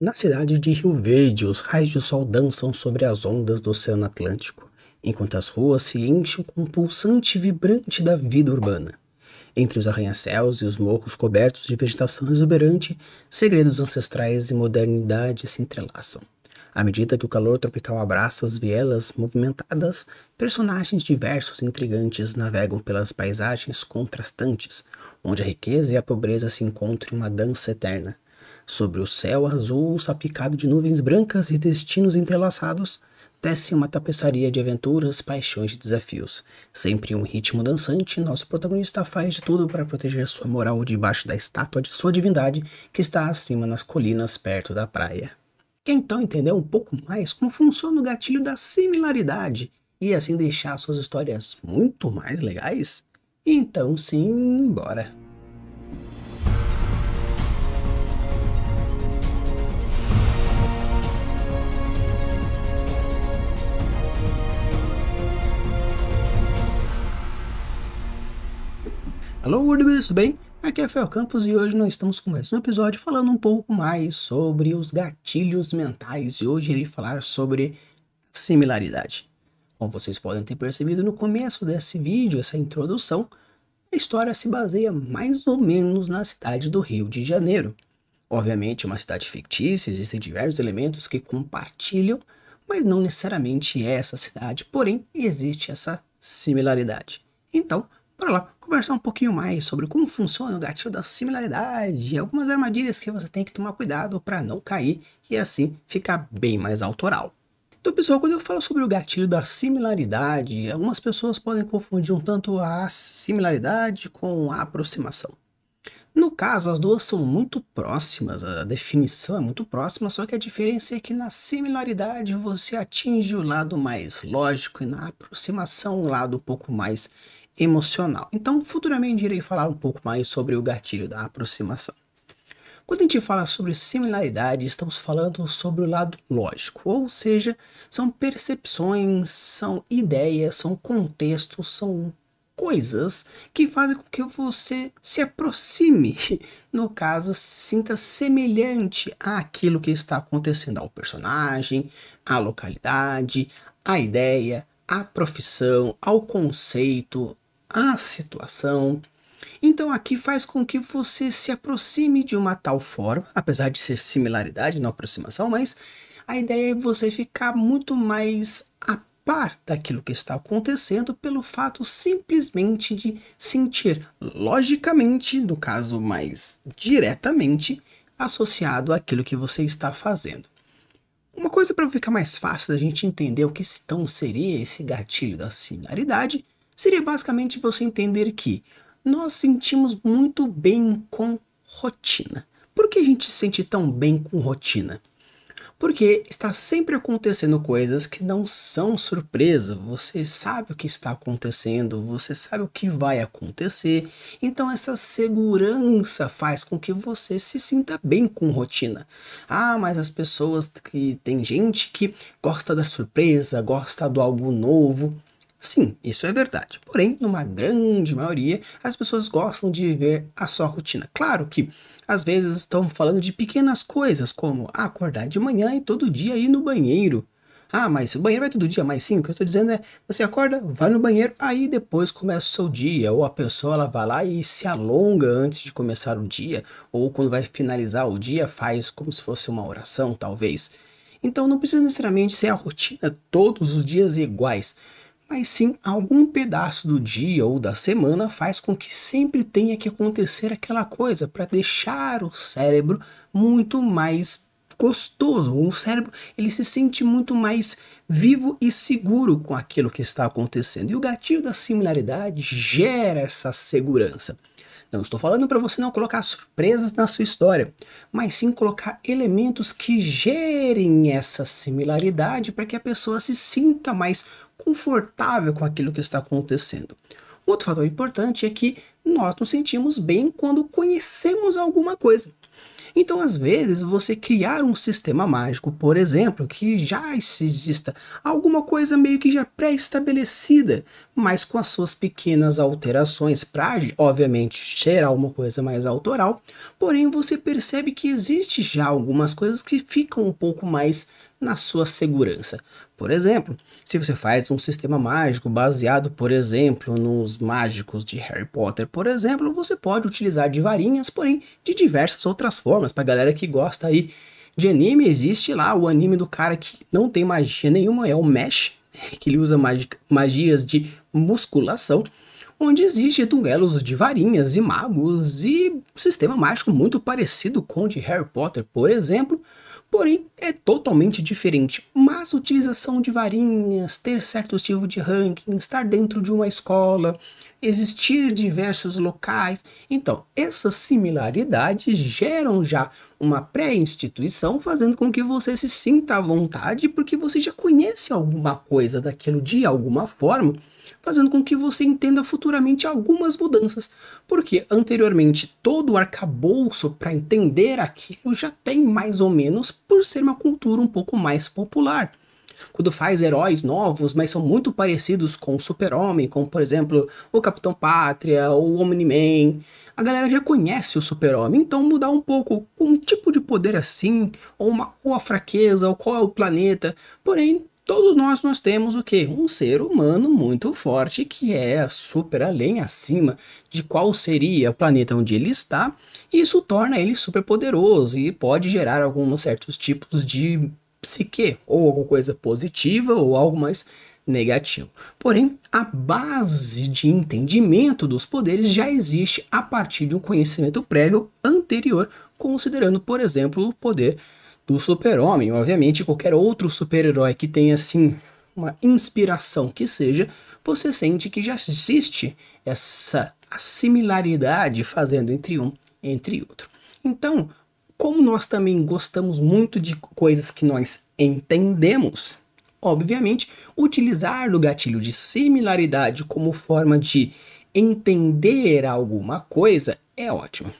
Na cidade de Rio Verde, os raios de sol dançam sobre as ondas do Oceano Atlântico, enquanto as ruas se enchem com o pulsante vibrante da vida urbana. Entre os arranha-céus e os morros cobertos de vegetação exuberante, segredos ancestrais e modernidade se entrelaçam. À medida que o calor tropical abraça as vielas movimentadas, personagens diversos e intrigantes navegam pelas paisagens contrastantes, onde a riqueza e a pobreza se encontram em uma dança eterna. Sobre o céu azul salpicado de nuvens brancas e destinos entrelaçados, desce uma tapeçaria de aventuras, paixões e desafios. Sempre em um ritmo dançante, nosso protagonista faz de tudo para proteger sua moral debaixo da estátua de sua divindade que está acima nas colinas perto da praia. Quer então entender um pouco mais como funciona o gatilho da similaridade e assim deixar suas histórias muito mais legais? Então sim, bora! Alô, Worldbuilders, tudo bem? Aqui é Fel Campos e hoje nós estamos com mais um episódio falando um pouco mais sobre os gatilhos mentais e hoje irei falar sobre similaridade. Como vocês podem ter percebido no começo desse vídeo, essa introdução, a história se baseia mais ou menos na cidade do Rio de Janeiro. Obviamente é uma cidade fictícia, existem diversos elementos que compartilham, mas não necessariamente é essa cidade, porém existe essa similaridade. Então, bora lá conversar um pouquinho mais sobre como funciona o gatilho da similaridade e algumas armadilhas que você tem que tomar cuidado para não cair e assim ficar bem mais autoral. Então, pessoal, quando eu falo sobre o gatilho da similaridade, algumas pessoas podem confundir um tanto a similaridade com a aproximação. No caso, as duas são muito próximas, a definição é muito próxima, só que a diferença é que na similaridade você atinge o lado mais lógico e na aproximação o lado um pouco mais emocional. Então, futuramente irei falar um pouco mais sobre o gatilho da aproximação. Quando a gente fala sobre similaridade, estamos falando sobre o lado lógico, ou seja, são percepções, são ideias, são contextos, são coisas que fazem com que você se aproxime, no caso, se sinta semelhante àquilo que está acontecendo ao personagem, à localidade, à ideia, à profissão, ao conceito, à situação. Então aqui faz com que você se aproxime de uma tal forma, apesar de ser similaridade, não aproximação, mas a ideia é você ficar muito mais a par daquilo que está acontecendo pelo fato simplesmente de sentir logicamente, no caso mais diretamente, associado àquilo que você está fazendo. Uma coisa para ficar mais fácil da gente entender o que então seria esse gatilho da similaridade, seria basicamente você entender que nós sentimos muito bem com rotina. Por que a gente se sente tão bem com rotina? Porque está sempre acontecendo coisas que não são surpresa, você sabe o que está acontecendo, você sabe o que vai acontecer, então essa segurança faz com que você se sinta bem com rotina. Ah, mas as pessoas que tem gente que gosta da surpresa, gosta do algo novo. Sim, isso é verdade. Porém, numa grande maioria, as pessoas gostam de viver a sua rotina. Claro que, às vezes, estão falando de pequenas coisas, como acordar de manhã e todo dia ir no banheiro. Ah, mas o banheiro vai todo dia, mas sim, o que eu estou dizendo é, você acorda, vai no banheiro, aí depois começa o seu dia. Ou a pessoa ela vai lá e se alonga antes de começar o dia, ou quando vai finalizar o dia, faz como se fosse uma oração, talvez. Então não precisa necessariamente ser a rotina todos os dias iguais, mas sim algum pedaço do dia ou da semana faz com que sempre tenha que acontecer aquela coisa para deixar o cérebro muito mais gostoso. O cérebro ele se sente muito mais vivo e seguro com aquilo que está acontecendo. E o gatilho da similaridade gera essa segurança. Não estou falando para você não colocar surpresas na sua história, mas sim colocar elementos que gerem essa similaridade para que a pessoa se sinta mais confortável com aquilo que está acontecendo. Outro fator importante é que nós nos sentimos bem quando conhecemos alguma coisa. Então, às vezes, você criar um sistema mágico, por exemplo, que já exista alguma coisa meio que já pré-estabelecida, mas com as suas pequenas alterações para, obviamente, gerar uma coisa mais autoral, porém você percebe que existe já algumas coisas que ficam um pouco mais na sua segurança. Por exemplo, se você faz um sistema mágico baseado, por exemplo, nos mágicos de Harry Potter, por exemplo, você pode utilizar de varinhas, porém de diversas outras formas. Pra galera que gosta aí de anime, existe lá o anime do cara que não tem magia nenhuma, é o Mesh, que ele usa magias de musculação, onde existe duelos de varinhas e magos e um sistema mágico muito parecido com o de Harry Potter, por exemplo, porém é totalmente diferente. Mas a utilização de varinhas, ter certo tipo de ranking, estar dentro de uma escola, existir diversos locais, então essas similaridades geram já uma pré-instituição, fazendo com que você se sinta à vontade, porque você já conhece alguma coisa daquilo de alguma forma, fazendo com que você entenda futuramente algumas mudanças, porque anteriormente todo o arcabouço para entender aquilo já tem mais ou menos, por ser uma cultura um pouco mais popular. Quando faz heróis novos, mas são muito parecidos com o Super-Homem, como por exemplo o Capitão Pátria, ou o Omni-Man, a galera já conhece o Super-Homem, então mudar um pouco um tipo de poder assim, ou a fraqueza, ou qual é o planeta, porém todos nós temos o quê? Um ser humano muito forte que é super além, acima de qual seria o planeta onde ele está, e isso torna ele super poderoso e pode gerar alguns certos tipos de psique, ou alguma coisa positiva ou algo mais negativo. Porém, a base de entendimento dos poderes já existe a partir de um conhecimento prévio anterior, considerando, por exemplo, o poder do Super-Homem. Obviamente, qualquer outro super-herói que tenha, assim, uma inspiração que seja, você sente que já existe essa similaridade fazendo entre um e entre outro. Então, como nós também gostamos muito de coisas que nós entendemos, obviamente, utilizar o gatilho de similaridade como forma de entender alguma coisa é ótimo.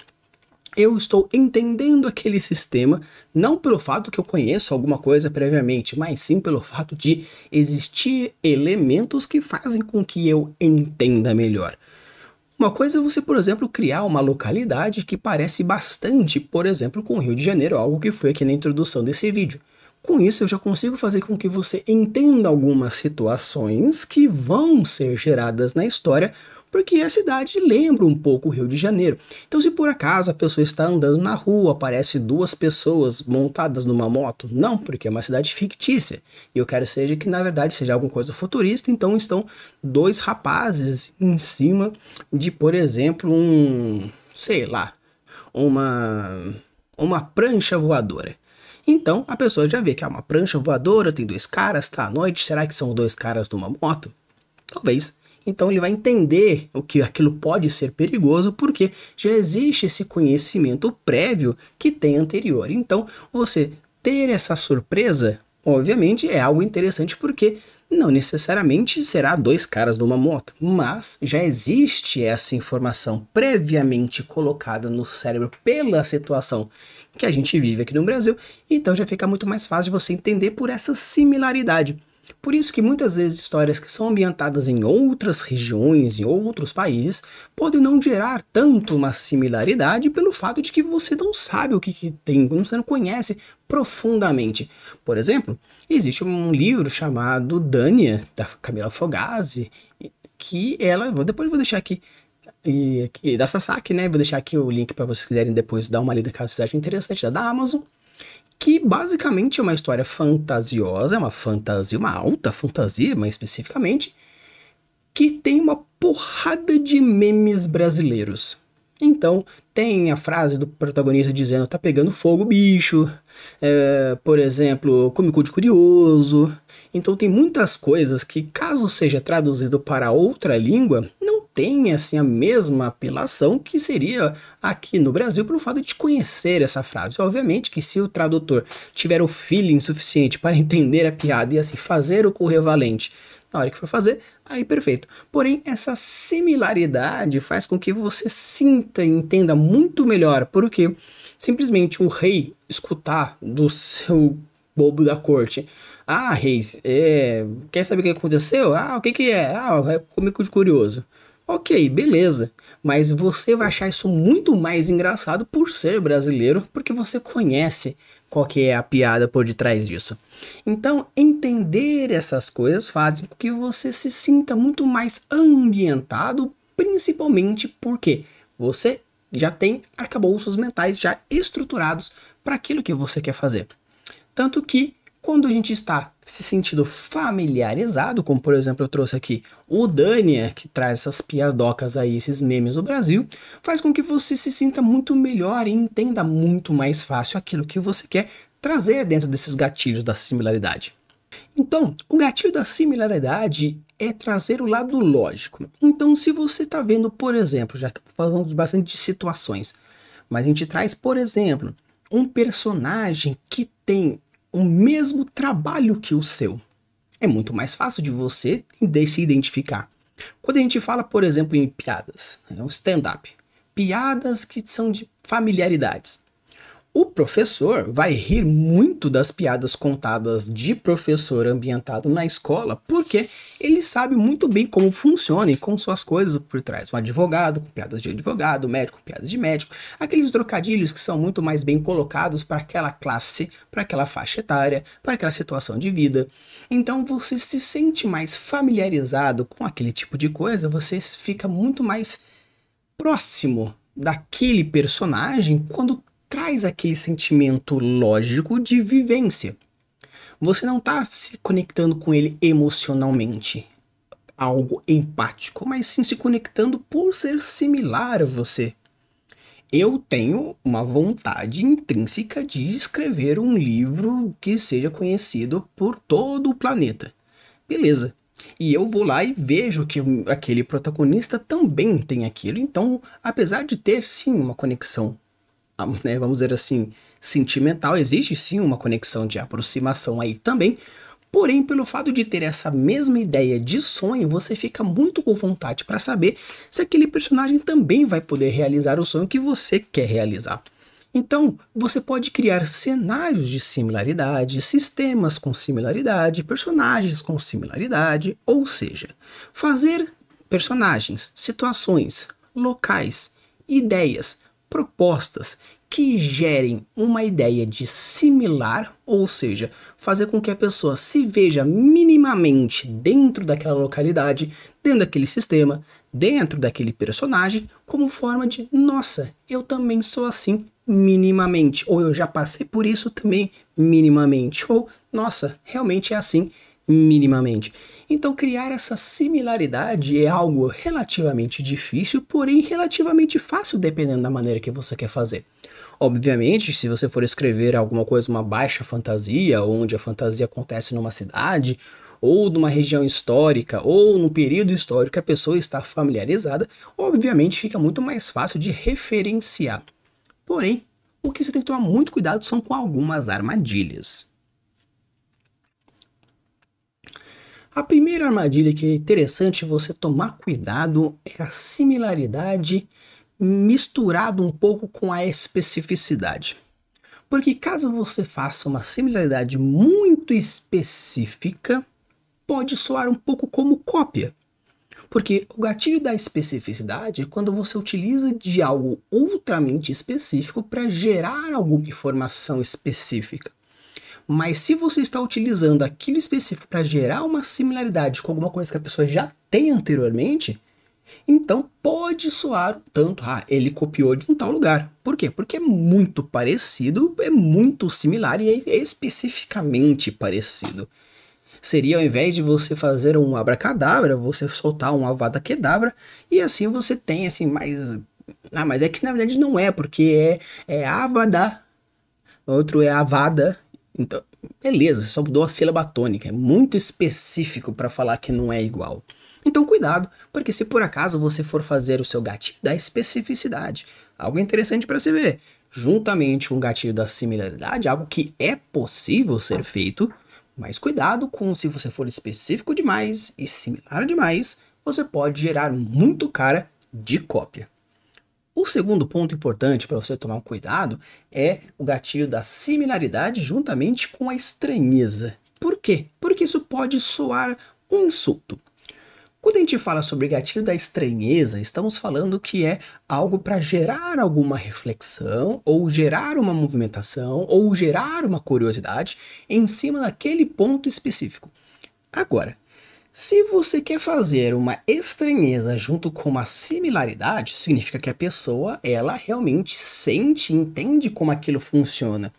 Eu estou entendendo aquele sistema, não pelo fato que eu conheço alguma coisa previamente, mas sim pelo fato de existir elementos que fazem com que eu entenda melhor. Uma coisa é você, por exemplo, criar uma localidade que parece bastante, por exemplo, com o Rio de Janeiro, algo que foi aqui na introdução desse vídeo. Com isso, eu já consigo fazer com que você entenda algumas situações que vão ser geradas na história, porque a cidade lembra um pouco o Rio de Janeiro. Então, se por acaso a pessoa está andando na rua, aparece duas pessoas montadas numa moto, não, porque é uma cidade fictícia. E eu quero seja que, na verdade, seja alguma coisa futurista, então estão dois rapazes em cima de, por exemplo, sei lá, uma prancha voadora. Então, a pessoa já vê que é uma prancha voadora, tem dois caras, tá à noite, será que são dois caras numa moto? Talvez. Então ele vai entender o que aquilo pode ser perigoso, porque já existe esse conhecimento prévio que tem anterior. Então você ter essa surpresa, obviamente, é algo interessante, porque não necessariamente será dois caras numa moto, mas já existe essa informação previamente colocada no cérebro pela situação que a gente vive aqui no Brasil, então já fica muito mais fácil de você entender por essa similaridade. Por isso que muitas vezes histórias que são ambientadas em outras regiões, em outros países, podem não gerar tanto uma similaridade pelo fato de que você não sabe o que tem, você não conhece profundamente. Por exemplo, existe um livro chamado Dania, da Camila Fogasi, que ela, depois eu vou deixar aqui, da Sasaki, né? Vou deixar aqui o link para vocês quiserem depois dar uma lida caso vocês achem interessante, da Amazon, que basicamente é uma história fantasiosa, é uma fantasia, uma alta fantasia, mais especificamente, que tem uma porrada de memes brasileiros. Então, tem a frase do protagonista dizendo, tá pegando fogo, bicho, por exemplo, come cu de curioso. Então tem muitas coisas que, caso seja traduzido para outra língua, não tem assim a mesma apelação que seria aqui no Brasil pelo fato de conhecer essa frase. Obviamente que se o tradutor tiver o feeling suficiente para entender a piada e assim fazer o correvalente na hora que for fazer, aí perfeito. Porém, essa similaridade faz com que você sinta e entenda muito melhor, porque simplesmente um rei escutar do seu bobo da corte: ah, reis, quer saber o que aconteceu? Ah, o que que é? Ah, é comigo de curioso. Ok, beleza. Mas você vai achar isso muito mais engraçado por ser brasileiro, porque você conhece qual que é a piada por detrás disso. Então, entender essas coisas fazem com que você se sinta muito mais ambientado, principalmente porque você já tem arcabouços mentais já estruturados para aquilo que você quer fazer. Tanto que quando a gente está se sentindo familiarizado, como por exemplo eu trouxe aqui o Dania, que traz essas piadocas aí, esses memes do Brasil, faz com que você se sinta muito melhor e entenda muito mais fácil aquilo que você quer trazer dentro desses gatilhos da similaridade. Então, o gatilho da similaridade é trazer o lado lógico. Então, se você está vendo, por exemplo, já estamos falando bastante de situações, mas a gente traz, por exemplo, um personagem que tem o mesmo trabalho que o seu. É muito mais fácil de você se identificar. Quando a gente fala, por exemplo, em piadas, um stand-up, piadas que são de familiaridades. O professor vai rir muito das piadas contadas de professor ambientado na escola, porque ele sabe muito bem como funciona e com suas coisas por trás. Um advogado com piadas de advogado, médico com piadas de médico, aqueles trocadilhos que são muito mais bem colocados para aquela classe, para aquela faixa etária, para aquela situação de vida. Então você se sente mais familiarizado com aquele tipo de coisa, você fica muito mais próximo daquele personagem quando traz aquele sentimento lógico de vivência. Você não está se conectando com ele emocionalmente, algo empático, mas sim se conectando por ser similar a você. Eu tenho uma vontade intrínseca de escrever um livro que seja conhecido por todo o planeta. Beleza. E eu vou lá e vejo que aquele protagonista também tem aquilo. Então, apesar de ter sim uma conexão, né, vamos dizer assim, sentimental, existe sim uma conexão de aproximação aí também, porém pelo fato de ter essa mesma ideia de sonho, você fica muito com vontade para saber se aquele personagem também vai poder realizar o sonho que você quer realizar. Então, você pode criar cenários de similaridade, sistemas com similaridade, personagens com similaridade, ou seja, fazer personagens, situações, locais, ideias, propostas que gerem uma ideia de similar, ou seja, fazer com que a pessoa se veja minimamente dentro daquela localidade, dentro daquele sistema, dentro daquele personagem, como forma de, nossa, eu também sou assim minimamente, ou eu já passei por isso também minimamente, ou nossa, realmente é assim minimamente. Então criar essa similaridade é algo relativamente difícil, porém relativamente fácil dependendo da maneira que você quer fazer. Obviamente, se você for escrever alguma coisa, uma baixa fantasia, onde a fantasia acontece numa cidade, ou numa região histórica, ou num período histórico que a pessoa está familiarizada, obviamente fica muito mais fácil de referenciar. Porém, o que você tem que tomar muito cuidado são com algumas armadilhas. A primeira armadilha que é interessante você tomar cuidado é a similaridade misturado um pouco com a especificidade. Porque caso você faça uma similaridade muito específica, pode soar um pouco como cópia. Porque o gatilho da especificidade é quando você utiliza de algo ultramente específico para gerar alguma informação específica. Mas se você está utilizando aquilo específico para gerar uma similaridade com alguma coisa que a pessoa já tem anteriormente, então pode soar um tanto, ele copiou de um tal lugar. Por quê? Porque é muito parecido, é muito similar e é especificamente parecido. Seria, ao invés de você fazer um abracadabra, você soltar um avada kedavra, e assim você tem assim mais... mas é que na verdade não é, porque é avada, outro é avada. Então, beleza, só mudou a sílaba tônica, é muito específico para falar que não é igual. Então cuidado, porque se por acaso você for fazer o seu gatilho da especificidade, algo interessante para se ver, juntamente com o gatilho da similaridade, algo que é possível ser feito, mas cuidado com se você for específico demais e similar demais, você pode gerar muito cara de cópia. O segundo ponto importante para você tomar um cuidado é o gatilho da similaridade juntamente com a estranheza. Por quê? Porque isso pode soar um insulto. Quando a gente fala sobre gatilho da estranheza, estamos falando que é algo para gerar alguma reflexão, ou gerar uma movimentação, ou gerar uma curiosidade em cima daquele ponto específico. Agora, se você quer fazer uma estranheza junto com uma similaridade, significa que a pessoa, ela realmente sente, entende como aquilo funciona.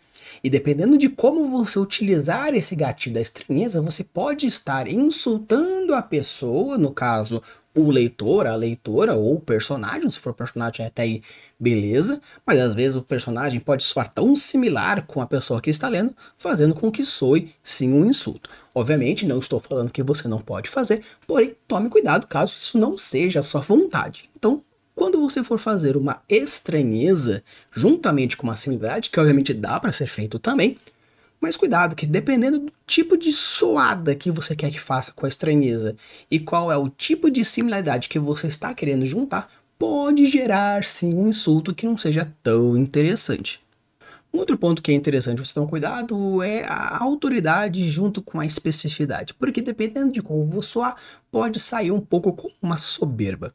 E dependendo de como você utilizar esse gatilho da estranheza, você pode estar insultando a pessoa, no caso, o leitor, a leitora ou o personagem, se for personagem até aí, beleza, mas às vezes o personagem pode soar tão similar com a pessoa que está lendo, fazendo com que soe sim um insulto. Obviamente, não estou falando que você não pode fazer, porém, tome cuidado caso isso não seja a sua vontade. Então, quando você for fazer uma estranheza juntamente com uma similaridade, que obviamente dá para ser feito também, mas cuidado que dependendo do tipo de soada que você quer que faça com a estranheza e qual é o tipo de similaridade que você está querendo juntar, pode gerar sim um insulto que não seja tão interessante. Um outro ponto que é interessante você tomar cuidado é a autoridade junto com a especificidade, porque dependendo de como você soar, pode sair um pouco como uma soberba.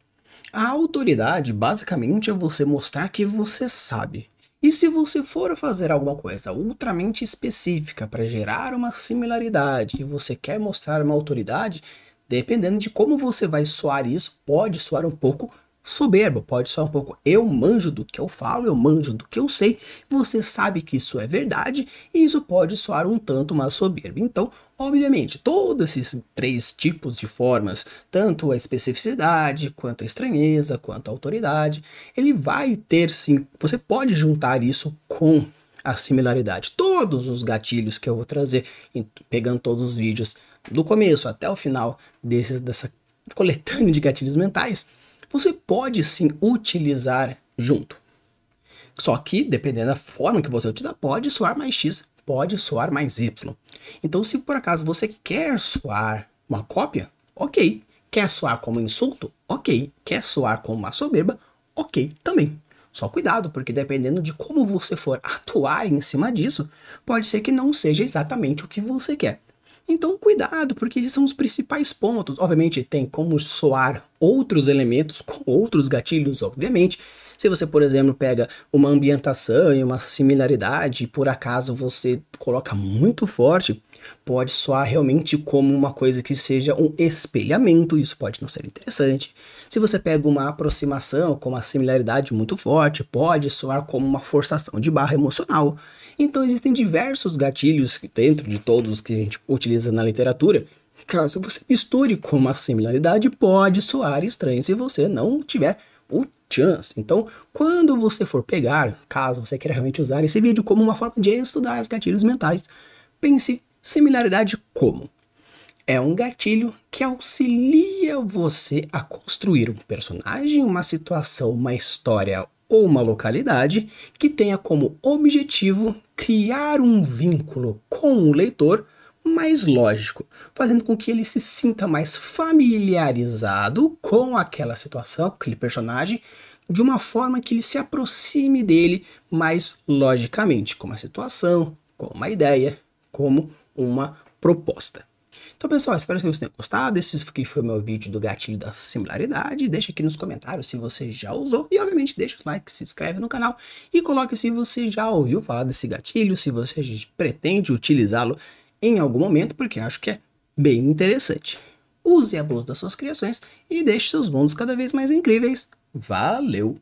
A autoridade basicamente é você mostrar que você sabe. E se você for fazer alguma coisa ultramente específica para gerar uma similaridade e você quer mostrar uma autoridade, dependendo de como você vai soar isso, pode soar um pouco soberbo, pode soar um pouco eu manjo do que eu falo, eu manjo do que eu sei, você sabe que isso é verdade e isso pode soar um tanto mais soberbo. Então, obviamente, todos esses três tipos de formas, tanto a especificidade, quanto a estranheza, quanto a autoridade, ele vai ter sim, você pode juntar isso com a similaridade. Todos os gatilhos que eu vou trazer, pegando todos os vídeos do começo até o final dessa coletânea de gatilhos mentais, você pode sim utilizar junto. Só que, dependendo da forma que você utilizar, pode soar mais X, pode soar mais Y. Então, se por acaso você quer soar uma cópia, ok. Quer soar como insulto? Ok. Quer soar como uma soberba? Ok, também. Só cuidado, porque dependendo de como você for atuar em cima disso, pode ser que não seja exatamente o que você quer. Então, cuidado, porque esses são os principais pontos. Obviamente, tem como soar outros elementos com outros gatilhos, obviamente. Se você, por exemplo, pega uma ambientação e uma similaridade e por acaso você coloca muito forte, pode soar realmente como uma coisa que seja um espelhamento, isso pode não ser interessante. Se você pega uma aproximação com uma similaridade muito forte, pode soar como uma forçação de barra emocional. Então existem diversos gatilhos dentro de todos que a gente utiliza na literatura. Caso você misture com uma similaridade, pode soar estranho se você não tiver o chance. Então, quando você for pegar, caso você queira realmente usar esse vídeo como uma forma de estudar os gatilhos mentais, pense similaridade como? É um gatilho que auxilia você a construir um personagem, uma situação, uma história ou uma localidade que tenha como objetivo criar um vínculo com o leitor mais lógico, fazendo com que ele se sinta mais familiarizado com aquela situação, com aquele personagem, de uma forma que ele se aproxime dele mais logicamente, como uma situação, como uma ideia, como uma proposta. Então, pessoal, espero que vocês tenham gostado. Esse aqui foi o meu vídeo do gatilho da similaridade. Deixa aqui nos comentários se você já usou. E, obviamente, deixa o like, se inscreve no canal e coloque se você já ouviu falar desse gatilho, se você pretende utilizá-lo em algum momento, porque acho que é bem interessante. Use e abuse das suas criações e deixe seus mundos cada vez mais incríveis. Valeu!